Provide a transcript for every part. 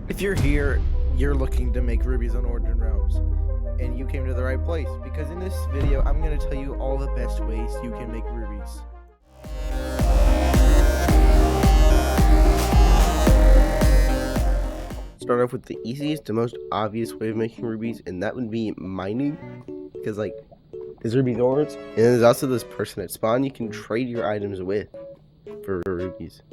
If you're here, you're looking to make rubies on Origin Realms, and you came to the right place, because in this video, I'm going to tell you all the best ways you can make rubies. Start off with the easiest, the most obvious way of making rubies, and that would be mining, because there's rubies ores, and there's also this person at spawn you can trade your items with for rubies.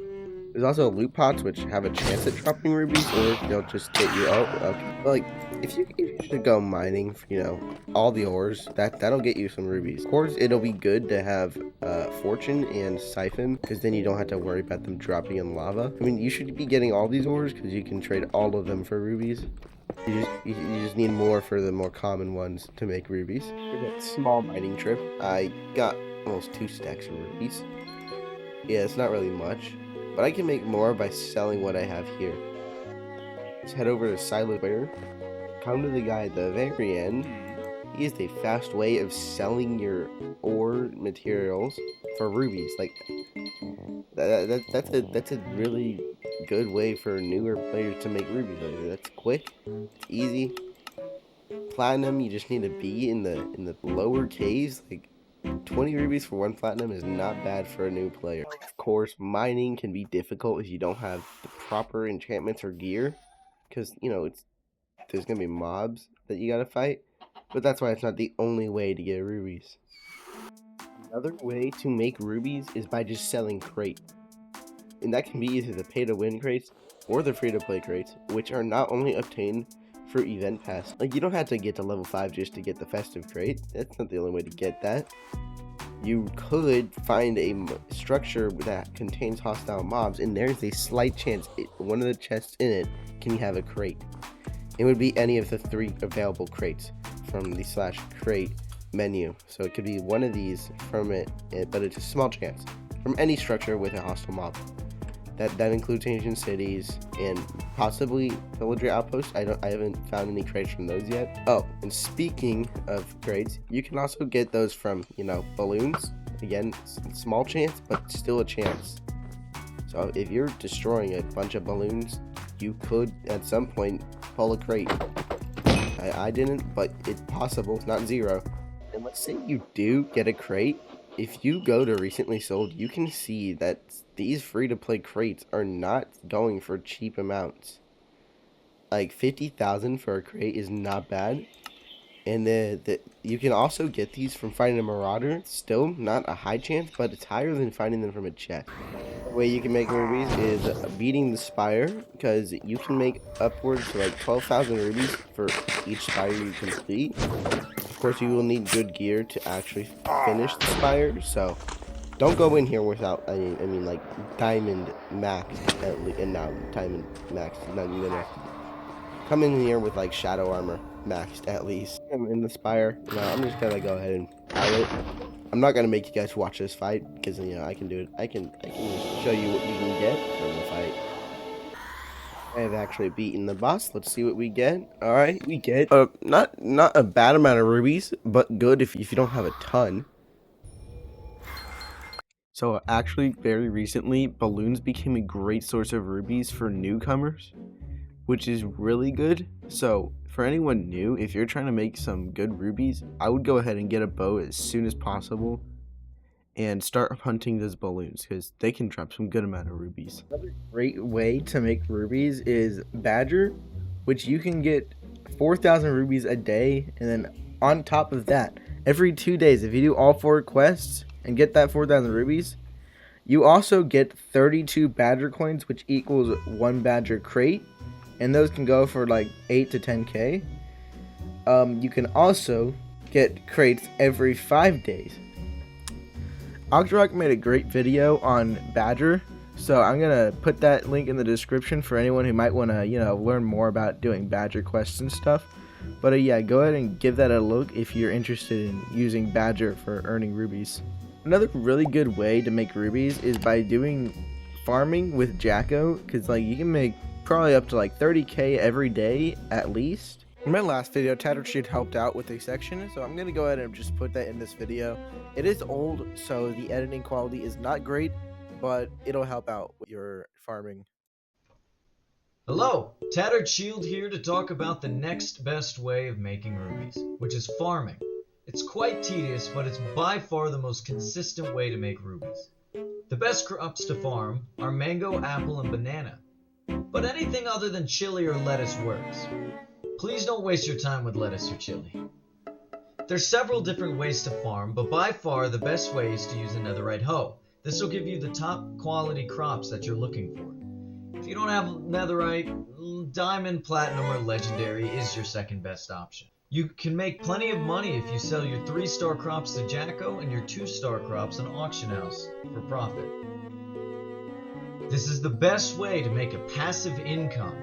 There's also loot pots which have a chance at dropping rubies, or they'll just get you. Oh, okay. But like, if you should go mining for, all the ores, that'll get you some rubies. Of course, it'll be good to have fortune and siphon, because then you don't have to worry about them dropping in lava. I mean, you should be getting all these ores because you can trade all of them for rubies. You just need more for the more common ones to make rubies. For that small mining trip, I got almost 2 stacks of rubies. Yeah, it's not really much, but I can make more by selling what I have here. Let's head over to Silent Ware. Come to the guy at the very end. He is a fast way of selling your ore materials for rubies. Like that's a really good way for newer players to make rubies. That's quick, it's easy. Platinum, you just need to be in the lower caves. Like 20 rubies for 1 platinum is not bad for a new player. Of course, mining can be difficult if you don't have the proper enchantments or gear, because there's gonna be mobs that you gotta fight. But that's why it's not the only way to get rubies. Another way to make rubies is by just selling crates, and that can be either the pay-to-win crates or the free-to-play crates, which are not only obtained for event pass. Like, you don't have to get to level 5 just to get the festive crate. That's not the only way to get that. You could find a structure that contains hostile mobs, and there's a slight chance one of the chests in it can have a crate. It would be any of the 3 available crates from the /crate menu. So it could be one of these from it, but it's a small chance from any structure with a hostile mob. That includes ancient cities and possibly villager outposts. I haven't found any crates from those yet. Oh, and speaking of crates, you can also get those from, balloons. Again, small chance, but still a chance. So if you're destroying a bunch of balloons, you could at some point pull a crate. I didn't, but it's possible. It's not 0. And let's say you do get a crate. If you go to recently sold, you can see that these free-to-play crates are not going for cheap amounts. Like 50,000 for a crate is not bad. And you can also get these from finding a Marauder. Still not a high chance, but it's higher than finding them from a chest. The way you can make rubies is beating the spire, because you can make upwards to like 12,000 rubies for each spire you complete. Of course, you will need good gear to actually finish the spire, so don't go in here without, like diamond max at least, and now diamond max, not even enough. Come in here with like shadow armor maxed at least. I'm in the spire. Now I'm just gonna go ahead and pilot. I'm not gonna make you guys watch this fight, because I can do it. I can show you what you can get from the fight. I have actually beaten the boss. Let's see what we get. Alright, we get not a bad amount of rubies, but good if you don't have a ton. So actually, very recently, balloons became a great source of rubies for newcomers, which is really good. So for anyone new, if you're trying to make some good rubies, I would go ahead and get a bow as soon as possible and start hunting those balloons, because they can drop some good amount of rubies. Another great way to make rubies is Badger, which you can get 4,000 rubies a day, and then on top of that, every 2 days, if you do all 4 quests and get that 4,000 rubies, you also get 32 Badger coins, which equals 1 Badger crate, and those can go for like 8 to 10k. You can also get crates every 5 days. Octarock made a great video on Badger, so I'm gonna put that link in the description for anyone who might want to learn more about doing Badger quests and stuff. But yeah, go ahead and give that a look if you're interested in using Badger for earning rubies. Another really good way to make rubies is by doing farming with Jacko, because you can make probably up to like 30k every day at least. In my last video, TatteredShield helped out with a section, so I'm going to go ahead and just put that in this video. It is old, so the editing quality is not great, but it'll help out with your farming. Hello, TatteredShield here to talk about the next best way of making rubies, which is farming. It's quite tedious, but it's by far the most consistent way to make rubies. The best crops to farm are mango, apple, and banana, but anything other than chili or lettuce works. Please don't waste your time with lettuce or chili. There's several different ways to farm, but by far the best way is to use a netherite hoe. This will give you the top quality crops that you're looking for. If you don't have netherite, diamond, platinum, or legendary is your second best option. You can make plenty of money if you sell your 3-star crops to Jacko and your 2-star crops in auction house for profit. This is the best way to make a passive income.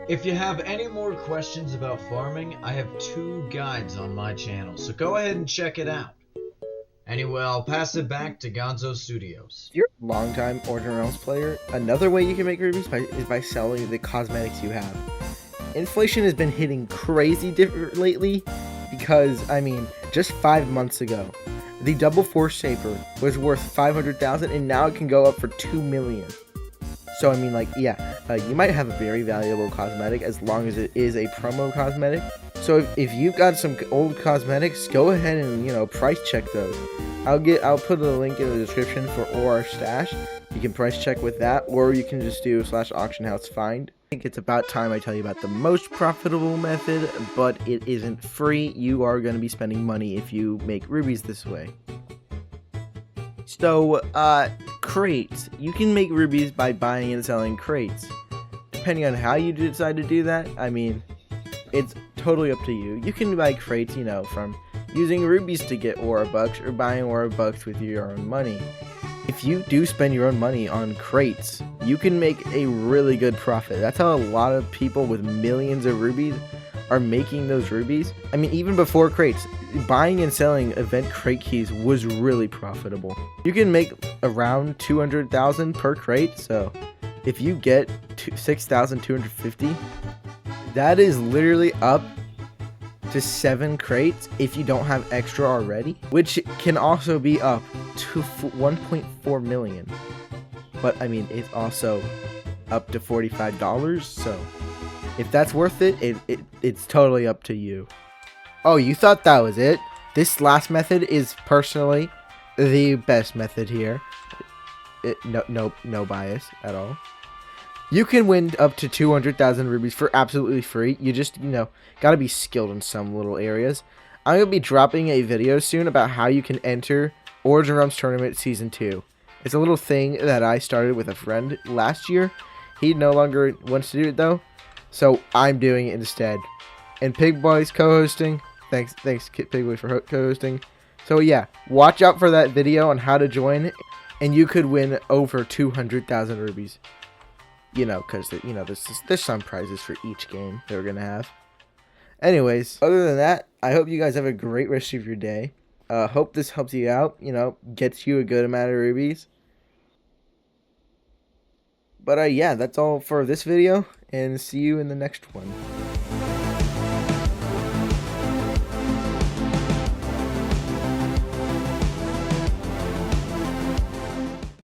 If you have any more questions about farming, I have 2 guides on my channel, so go ahead and check it out. Anyway, I'll pass it back to GonzoStudioz. If you're a longtime Origin Realms player, another way you can make rubies is by selling the cosmetics you have. Inflation has been hitting crazy lately because, I mean, just 5 months ago, the double force shaper was worth 500,000 and now it can go up for 2 million. So, I mean, like, yeah, you might have a very valuable cosmetic as long as it is a promo cosmetic. So if you've got some old cosmetics, go ahead and, price check those. I'll put a link in the description for OR Stash. You can price check with that, or you can just do /auction house find. I think it's about time I tell you about the most profitable method, but it isn't free. You are going to be spending money if you make rubies this way. So, crates. You can make rubies by buying and selling crates. Depending on how you decide to do that, I mean, it's totally up to you. You can buy crates, from using rubies to get aura bucks or buying aura bucks with your own money. If you do spend your own money on crates, you can make a really good profit. That's how a lot of people with millions of rubies are making those rubies. I mean, even before crates, buying and selling event crate keys was really profitable. You can make around 200,000 per crate, so if you get 6,250, that is literally up to 7 crates if you don't have extra already, which can also be up to 1.4 million. But I mean, it's also up to $45, so if that's worth it, it's totally up to you. Oh, you thought that was it? This last method is personally the best method here. No bias at all. You can win up to 200,000 rubies for absolutely free. You just, gotta be skilled in some little areas. I'm gonna be dropping a video soon about how you can enter Origin Realms Tournament Season 2. It's a little thing that I started with a friend last year. He no longer wants to do it though, so I'm doing it instead. And Pigboy's co-hosting. Thanks Pigboy for co-hosting. So yeah, watch out for that video on how to join, and you could win over 200,000 rubies. Because there's some prizes for each game that we're gonna have. Anyways, other than that, I hope you guys have a great rest of your day. Hope this helps you out. Gets you a good amount of rubies. But yeah, that's all for this video, and see you in the next one.